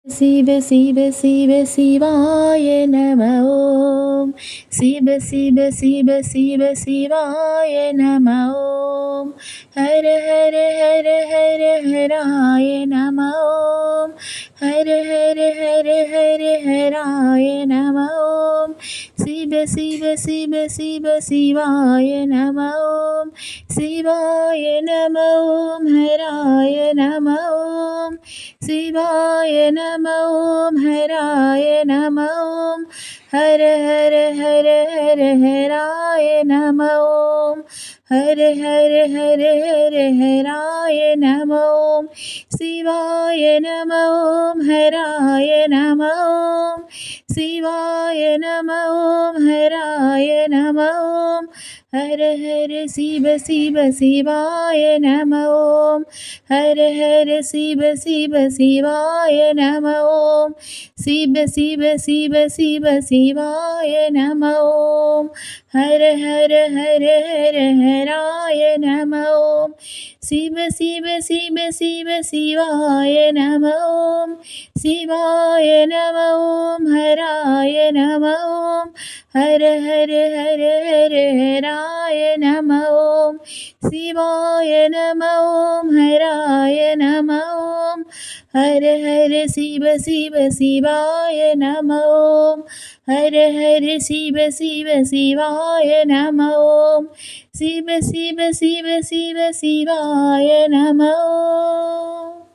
शिव शिव शिव शिवाय नमः ॐ शिव शिव शिव शिव शिवाय नमः ॐ हर हर हर हर हराय नमः ॐ हर हर हर हर हराय नमः ॐ शिव शिव शिव शिव शिवाय नमः ॐ शिवाय नमः ॐ हराय नमः ॐ शिवाय नमः ॐ हराय नमः ॐ हर हर हर हर हराय नमः ॐ हर हर हर हर हराय नमः ॐ शिवाय नमः ॐ हराय नमः ॐ शिवाय नमः ॐ हराय नमः ॐ हर हर शिव शिव शिवाय नमः ॐ हर हर शिव शिव शिवाय नमः ॐ शिव शिव शिव शिव शिवाय नमः ॐ हर हर हर हर हराय नमः ॐ शिव शिव शिव शिव शिवाय नमः ॐ शिवाय नमः ॐ हराय नमः ॐ हर हर हर हर हराय नमः ॐ शिवाय नमः ॐ हराय नमः ॐ हर हर शिव शिव शिवाय नमः ॐ हर हर शिव शिव शिवाय नमः ॐ शिव शिव शिव शिव शिवाय नमः ॐ